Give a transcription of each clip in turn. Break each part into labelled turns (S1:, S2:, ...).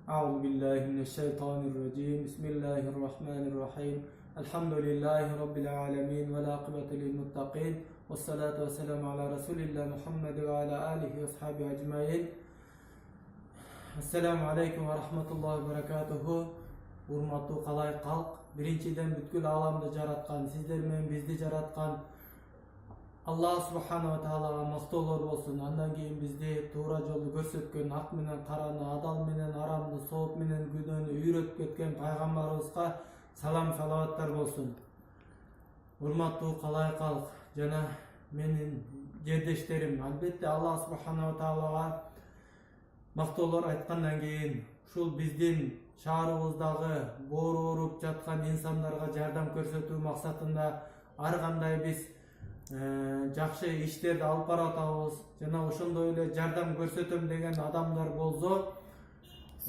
S1: أعوذ بالله من الشيطان الرجيم بسم الله الرحمن الرحيم الحمد لله رب العالمين والعاقبة للمتقين والصلاة والسلام على رسول الله محمد وعلى آله وأصحابه أجمعين. Assalamu alaikum wa rahmatullahi wa barakatuhu. Урматтуу калай калк, биринчиден бүткүл аламды жараткан, сиздер менен бизди жараткан Аллах субханала таалага мактоолор болсун. Андан кийин бизди туура жолду көрсөткөн, ак менен караны, адал менен арамды, сооп менен күнөөнү үйрөтүп кеткен пайгамбарыбызга салам салаваттар болсун. Урматтуу калай калк жана менин жердештерим, албетте Аллах субханала таалага мактоолор айткандан кийин ушул биздин шаарыбыздагы боору ооруп жаткан инсандарга жардам көрсөтүү максатында ар кандай биз жакшы иштерди алып баратабыз жана ошондой эле жардам көрсөтөм деген адамдар болсо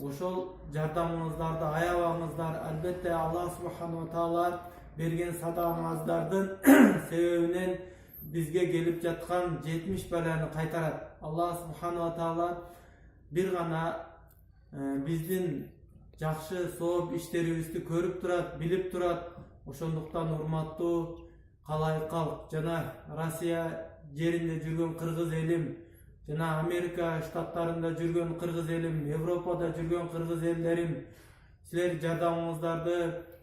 S1: ошол жардамыңыздарды аябаңыздар. Албетте Аллах субханала таала берген садагаңыздардын себебинен бизге келип жаткан 70 баланы кайтарат. Аллах субханала таала бир гана биздин жакшы сооп иштерибизди көрүп турат, билип турат. Ошондуктан урматтуу калай калк жана Россия жеринде жүргөн кыргыз элим жана Америка штаттарында жүргөн кыргыз элим, Европада жүргөн кыргыз элдерим, силер жардамыңыздарды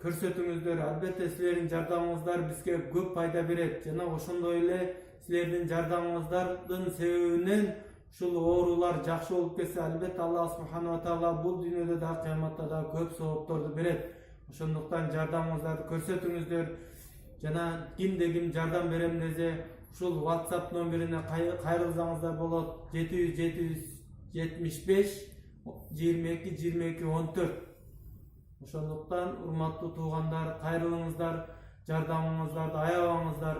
S1: көрсөтүңүздөр. Албетте силердин жардамыңыздар бизге көп пайда берет жана ошондой эле силердин жардамыңыздардын себебинен ушул оорулар жакшы болуп кетсе, албетте Аллах субханала таала бул дүйнөдө да кыяматта да көп соопторду берет. Ошондуктан жардамыңыздарды көрсөтүңүздөр жана кимде ким жардам берем десе ушул WhatsApp номерине кайрылсаңыздар болот. 700-775 22 14. Ошондуктан урматтуу туугандар, кайрылыңыздар, жардамыңыздарды аябаңыздар.